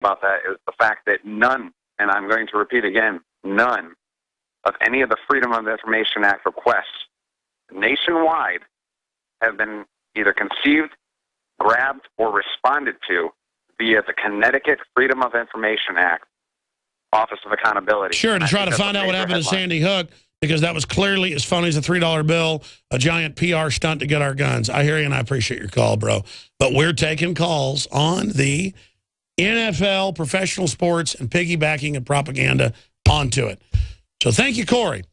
about that is the fact that none, and I'm going to repeat again, none of any of the Freedom of Information Act requests nationwide have been either conceived, grabbed, or responded to via the Connecticut Freedom of Information Act Office of Accountability. Sure, to try to find out what happened to Sandy Hook, because that was clearly as phony as a $3 bill, a giant PR stunt to get our guns. I hear you, and I appreciate your call, bro. But we're taking calls on the NFL, professional sports, and piggybacking and propaganda onto it. So thank you, Corey.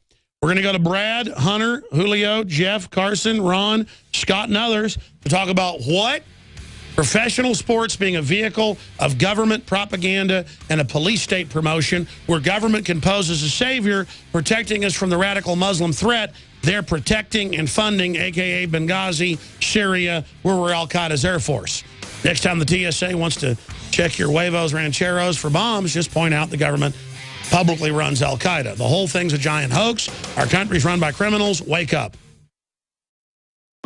We're going to go to Brad, Hunter, Julio, Jeff, Carson, Ron, Scott, and others to talk about what professional sports being a vehicle of government propaganda and a police state promotion where government can pose as a savior, protecting us from the radical Muslim threat. They're protecting and funding, a.k.a. Benghazi, Syria, where we're al-Qaeda's Air Force. Next time the TSA wants to check your huevos rancheros for bombs, just point out the government publicly runs al-Qaeda. The whole thing's a giant hoax. Our country's run by criminals. Wake up.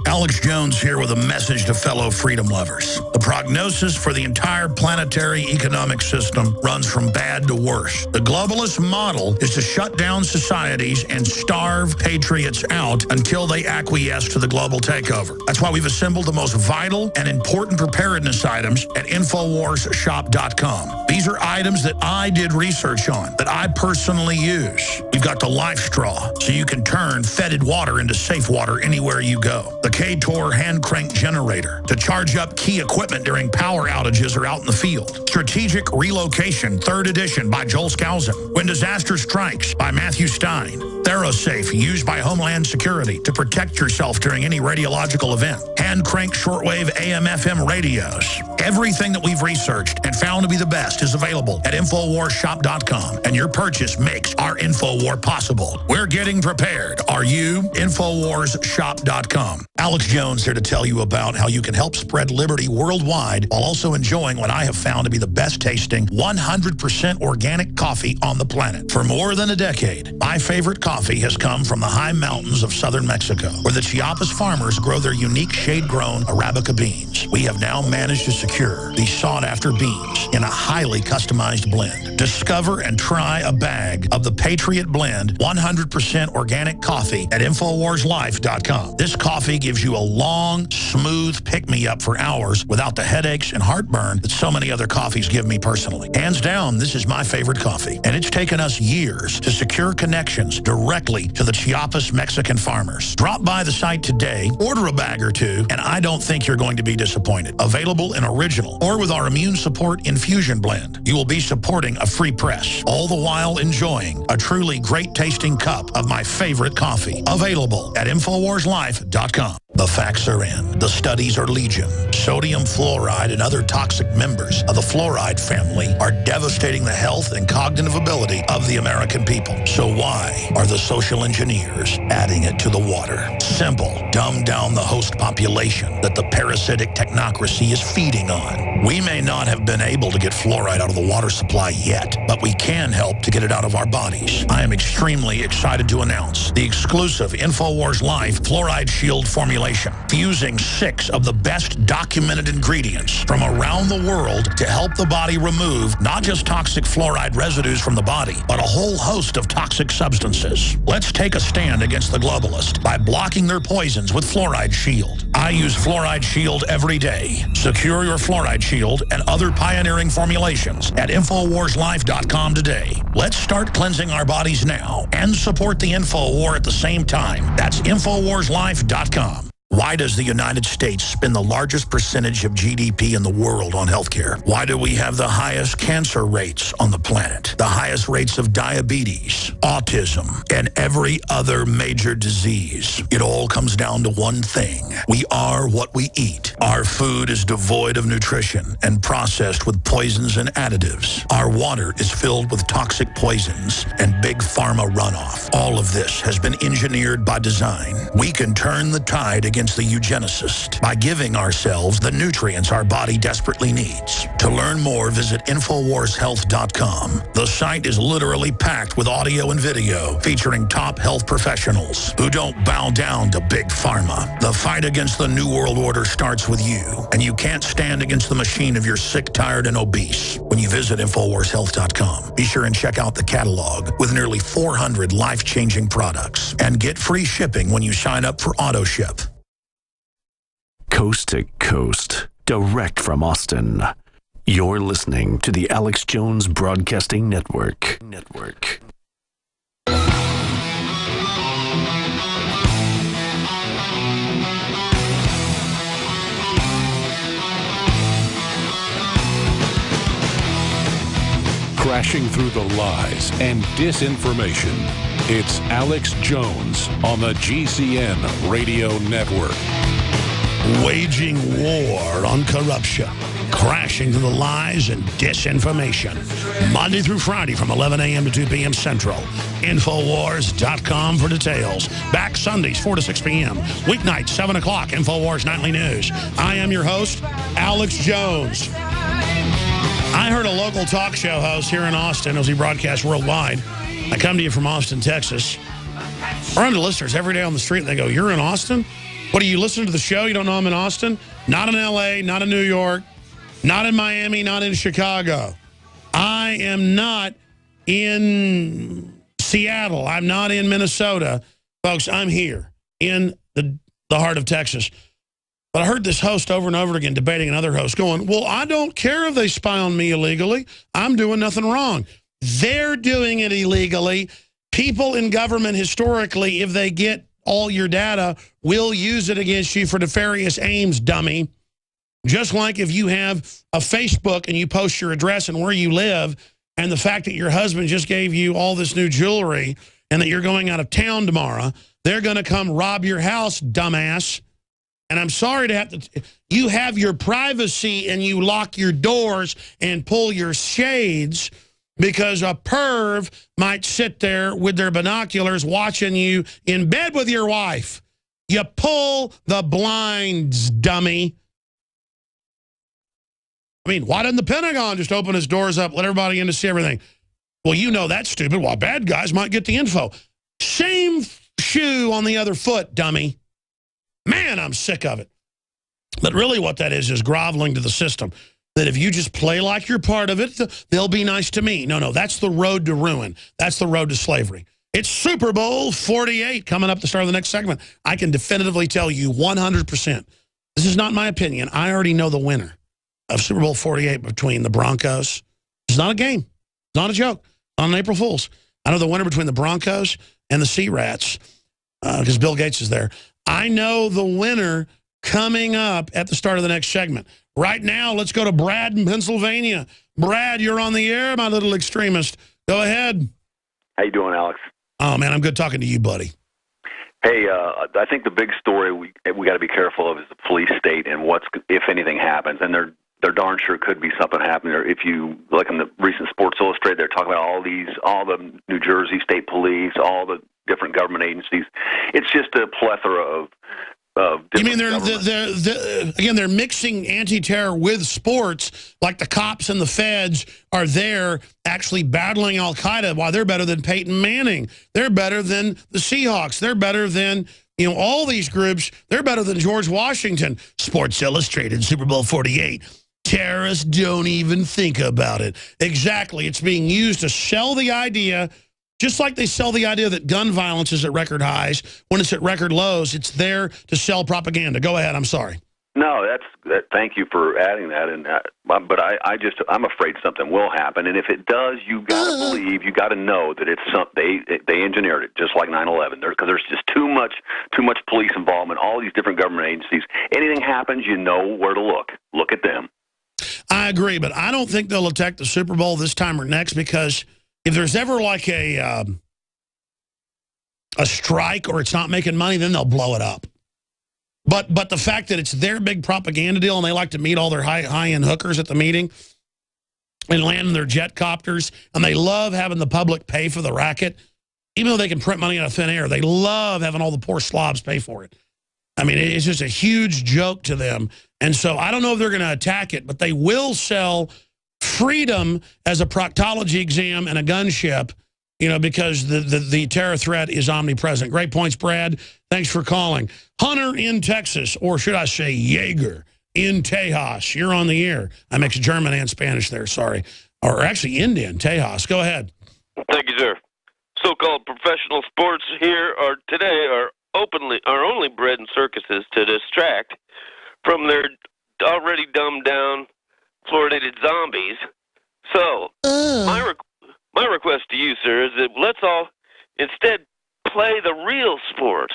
Alex Jones here with a message to fellow freedom lovers. The prognosis for the entire planetary economic system runs from bad to worse. The globalist model is to shut down societies and starve patriots out until they acquiesce to the global takeover. That's why we've assembled the most vital and important preparedness items at InfoWarsShop.com. These are items that I did research on, that I personally use. We've got the Life Straw, so you can turn fetid water into safe water anywhere you go. The K-Tor hand crank generator to charge up key equipment during power outages or out in the field. Strategic Relocation, 3rd edition by Joel Skousen. When Disaster Strikes by Matthew Stein. ThyroSafe, used by Homeland Security to protect yourself during any radiological event. Hand crank shortwave AM/FM radios. Everything that we've researched and found to be the best is available at InfoWarsShop.com, and your purchase makes our InfoWar possible. We're getting prepared. Are you? InfoWarsShop.com. Alex Jones here to tell you about how you can help spread liberty worldwide while also enjoying what I have found to be the best tasting 100% organic coffee on the planet. For more than a decade, my favorite coffee has come from the high mountains of southern Mexico, where the Chiapas farmers grow their unique shade-grown Arabica beans. We have now managed to secure these sought-after beans in a highly customized blend. Discover and try a bag of the Patriot Blend 100% organic coffee at InfoWarsLife.com. This coffee gives you a long, smooth pick-me-up for hours without the headaches and heartburn that so many other coffees give me personally. Hands down, this is my favorite coffee, and it's taken us years to secure connections directly to the Chiapas Mexican farmers. Drop by the site today, order a bag or two, and I don't think you're going to be disappointed. Available in original or with our immune support infusion blend. You will be supporting a free press, all the while enjoying a truly great-tasting cup of my favorite coffee. Available at InfoWarsLife.com. The facts are in. The studies are legion. Sodium fluoride and other toxic members of the fluoride family are devastating the health and cognitive ability of the American people. So why are the social engineers adding it to the water? Simple. Dumb down the host population that the parasitic technocracy is feeding on. We may not have been able to get fluoride out of the water supply yet, but we can help to get it out of our bodies. I am extremely excited to announce the exclusive InfoWars Life Fluoride Shield formulation, fusing 6 of the best documented ingredients from around the world to help the body remove not just toxic fluoride residues from the body, but a whole host of toxic substances. Let's take a stand against the globalist by blocking their poisons with Fluoride Shield. I use Fluoride Shield every day. Secure your Fluoride Shield and other pioneering formulations at InfoWarsLife.com today. Let's start cleansing our bodies now and support the InfoWar at the same time. That's InfoWarsLife.com. Why does the United States spend the largest percentage of GDP in the world on healthcare? Why do we have the highest cancer rates on the planet, the highest rates of diabetes, autism, and every other major disease? It all comes down to one thing. We are what we eat. Our food is devoid of nutrition and processed with poisons and additives. Our water is filled with toxic poisons and big pharma runoff. All of this has been engineered by design. We can turn the tide against against the eugenicist by giving ourselves the nutrients our body desperately needs. To learn more, visit InfoWarsHealth.com. The site is literally packed with audio and video featuring top health professionals who don't bow down to big pharma. The fight against the New World Order starts with you, and you can't stand against the machine if you're sick, tired, and obese. When you visit InfoWarsHealth.com, be sure and check out the catalog with nearly 400 life-changing products and get free shipping when you sign up for AutoShip. Coast to coast, direct from Austin. You're listening to the Alex Jones Broadcasting Network. Crashing through the lies and disinformation. It's Alex Jones on the GCN Radio Network. Waging war on corruption. Crashing through the lies and disinformation. Monday through Friday from 11 a.m. to 2 p.m. Central. Infowars.com for details. Back Sundays, 4 to 6 p.m. Weeknights, 7 o'clock, Infowars Nightly News. I am your host, Alex Jones. I heard a local talk show host here in Austin as he broadcasts worldwide. I come to you from Austin, Texas. I run to listeners every day on the street and they go, "You're in Austin? What, do you listen to the show? You don't know I'm in Austin?" Not in L.A., not in New York, not in Miami, not in Chicago. I am not in Seattle. I'm not in Minnesota. Folks, I'm here in the heart of Texas. But I heard this host over and over again debating another host going, "Well, I don't care if they spy on me illegally. I'm doing nothing wrong." They're doing it illegally. People in government historically, if they get all your data, will use it against you for nefarious aims, dummy. Just like if you have a Facebook and you post your address and where you live, and the fact that your husband just gave you all this new jewelry and that you're going out of town tomorrow, they're going to come rob your house, dumbass. And I'm sorry to have to, you have your privacy and you lock your doors and pull your shades because a perv might sit there with their binoculars watching you in bed with your wife. You pull the blinds, dummy. I mean, why doesn't the Pentagon just open its doors up, let everybody in to see everything? Well, you know that's stupid. Well, bad guys might get the info. Same shoe on the other foot, dummy. Man, I'm sick of it. But really what that is groveling to the system. That if you just play like you're part of it, they'll be nice to me. No, that's the road to ruin. That's the road to slavery. It's Super Bowl 48 coming up to start of the next segment. I can definitively tell you 100%. This is not my opinion. I already know the winner of Super Bowl 48 between the Broncos. It's not a game. It's not a joke. It's not an April Fool's. I know the winner between the Broncos and the Sea Rats because Bill Gates is there. I know the winner coming up at the start of the next segment. Right now, let's go to Brad in Pennsylvania. Brad, you're on the air, my little extremist. Go ahead. How you doing, Alex? Oh, man, I'm good talking to you, buddy. Hey, I think the big story we got to be careful of is the police state and what's if anything happens, and they're darn sure could be something happening. Or if you look in the recent Sports Illustrated, they're talking about all the New Jersey State Police, all the different government agencies. It's just a plethora of you mean they're mixing anti-terror with sports, like the cops and the feds are there actually battling Al-Qaeda while they're better than Peyton Manning. They're better than the Seahawks. They're better than, all these groups. They're better than George Washington. Sports Illustrated, Super Bowl 48. Terrorists don't even think about it. Exactly. It's being used to sell the idea. Just like they sell the idea that gun violence is at record highs, when it's at record lows, it's there to sell propaganda. Go ahead. I'm sorry. No, thank you for adding that. And but I'm afraid something will happen. And if it does, you got to believe, you got to know that it's they engineered it, just like 9/11. Because there's just too much police involvement. All these different government agencies. Anything happens, you know where to look. Look at them. I agree, but I don't think they'll attack the Super Bowl this time or next because if there's ever like a strike or it's not making money, then they'll blow it up. But the fact that it's their big propaganda deal and they like to meet all their high-end hookers at the meeting and land in their jet copters, and they love having the public pay for the racket, even though they can print money out of thin air, they love having all the poor slobs pay for it. I mean, it's just a huge joke to them. And so I don't know if they're going to attack it, but they will sell freedom as a proctology exam and a gunship, you know, because the terror threat is omnipresent. Great points, Brad. Thanks for calling. Hunter in Texas, or should I say Jaeger in Tejas. You're on the air. I mix German and Spanish there, sorry. Or actually Indian, Tejas. Go ahead. Thank you, sir. So-called professional sports here today are only bred in circuses to distract from their already dumbed down fluoridated zombies. So my request to you, sir, is that let's all instead play the real sport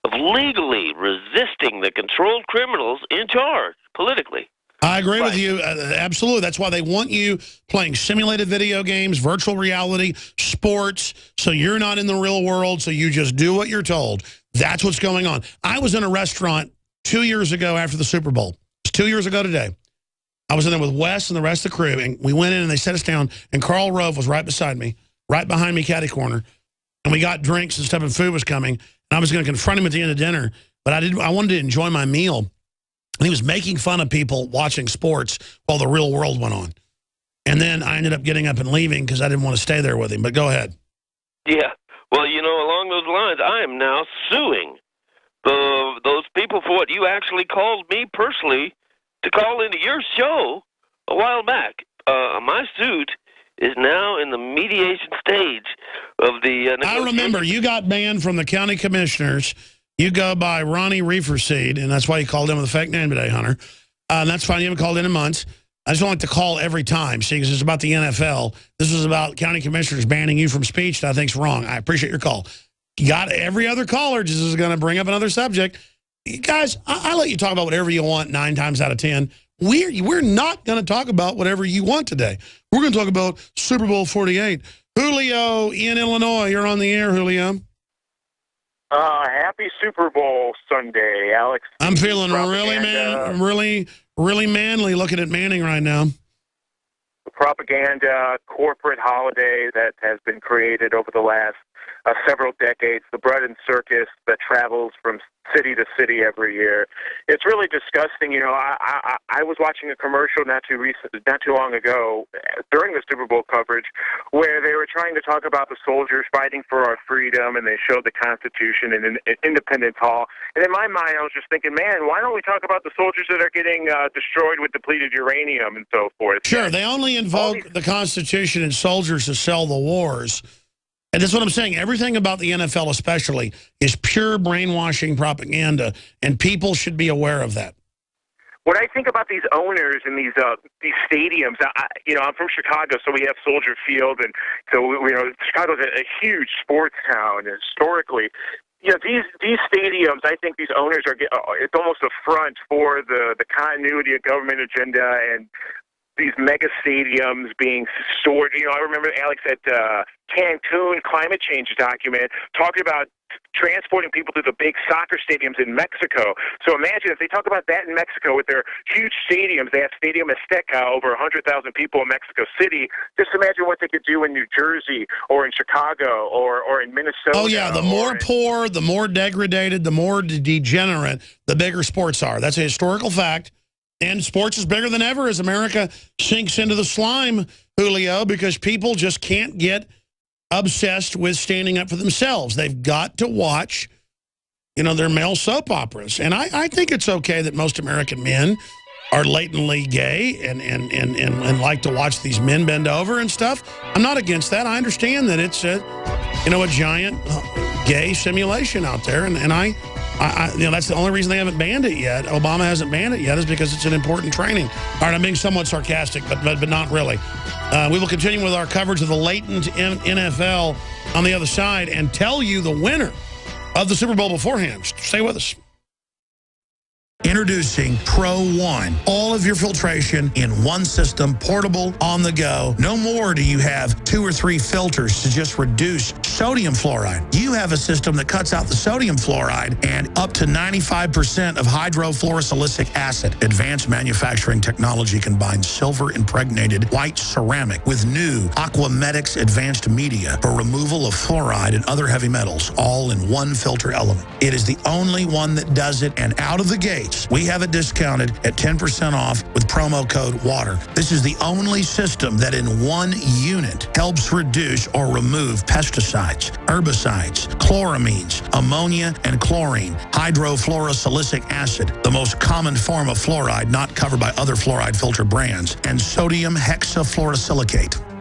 of legally resisting the controlled criminals in charge politically. I agree with you. Absolutely. That's why they want you playing simulated video games, virtual reality, sports, so you're not in the real world, so you just do what you're told. That's what's going on. I was in a restaurant 2 years ago after the Super Bowl. It was 2 years ago today. I was in there with Wes and the rest of the crew, and we went in and they set us down, and Karl Rove was right beside me, right behind me, catty corner, and we got drinks and stuff, and food was coming, and I was going to confront him at the end of dinner, but I wanted to enjoy my meal. And he was making fun of people watching sports while the real world went on. And then I ended up getting up and leaving because I didn't want to stay there with him. But go ahead. Yeah. Well, you know, along those lines, I am now suing those people for what you actually called me personally to call into your show a while back. My suit is now in the mediation stage of the I remember you got banned from the county commissioners. You go by Ronnie Reeferseed, and that's why you called in with a fake name today, Hunter. And that's fine. You haven't called in months. I just don't like to call every time, see, because it's about the NFL. This was about county commissioners banning you from speech that I think's wrong. I appreciate your call. You got every other caller just is going to bring up another subject. You guys, I let you talk about whatever you want 9 times out of 10. We're not going to talk about whatever you want today. We're going to talk about Super Bowl 48. Julio in Illinois. You're on the air, Julio. Happy Super Bowl Sunday, Alex. I'm feeling really manly looking at Manning right now. The propaganda corporate holiday that has been created over the last several decades, the bread and circus that travels from city to city every year. It's really disgusting. You know, I was watching a commercial not too long ago during the Super Bowl coverage where they were trying to talk about the soldiers fighting for our freedom, and they showed the Constitution in Independence Hall. And in my mind, I was just thinking, man, why don't we talk about the soldiers that are getting destroyed with depleted uranium and so forth? Sure, they only invoke the Constitution and soldiers to sell the wars. And that's what I'm saying. Everything about the NFL especially is pure brainwashing propaganda, and people should be aware of that. When I think about these owners and these stadiums, I'm from Chicago, so we have Soldier Field, and so Chicago's a huge sports town historically. You know, these stadiums, I think these owners it's almost a front for the continuity of government agenda and these mega stadiums being stored. You know, I remember Alex at Cancun climate change document talking about transporting people to the big soccer stadiums in Mexico. So imagine if they talk about that in Mexico with their huge stadiums. They have Stadium Azteca, over 100,000 people in Mexico City. Just imagine what they could do in New Jersey or in Chicago or in Minnesota. Oh, yeah, the more poor, the more degraded, the more degenerate, the bigger sports are. That's a historical fact. And sports is bigger than ever as America sinks into the slime, Julio, because people just can't get obsessed with standing up for themselves. They've got to watch, their male soap operas. And I think it's okay that most American men are latently gay and like to watch these men bend over and stuff. I'm not against that. I understand that it's a giant gay simulation out there. And that's the only reason they haven't banned it yet. Obama hasn't banned it yet is because it's an important training. All right, I'm being somewhat sarcastic, but not really. We will continue with our coverage of the latent NFL on the other side and tell you the winner of the Super Bowl beforehand. Stay with us. Introducing Pro One. All of your filtration in one system, portable, on the go. No more do you have 2 or 3 filters to just reduce sodium fluoride. You have a system that cuts out the sodium fluoride and up to 95% of hydrofluorosilicic acid. Advanced manufacturing technology combines silver-impregnated white ceramic with new Aquamedics advanced media for removal of fluoride and other heavy metals, all in one filter element. It is the only one that does it, and out of the gates, we have it discounted at 10% off with promo code WATER. This is the only system that in one unit helps reduce or remove pesticides, herbicides, chloramines, ammonia, and chlorine, hydrofluorosilicic acid, the most common form of fluoride not covered by other fluoride filter brands, and sodium hexafluorosilicate.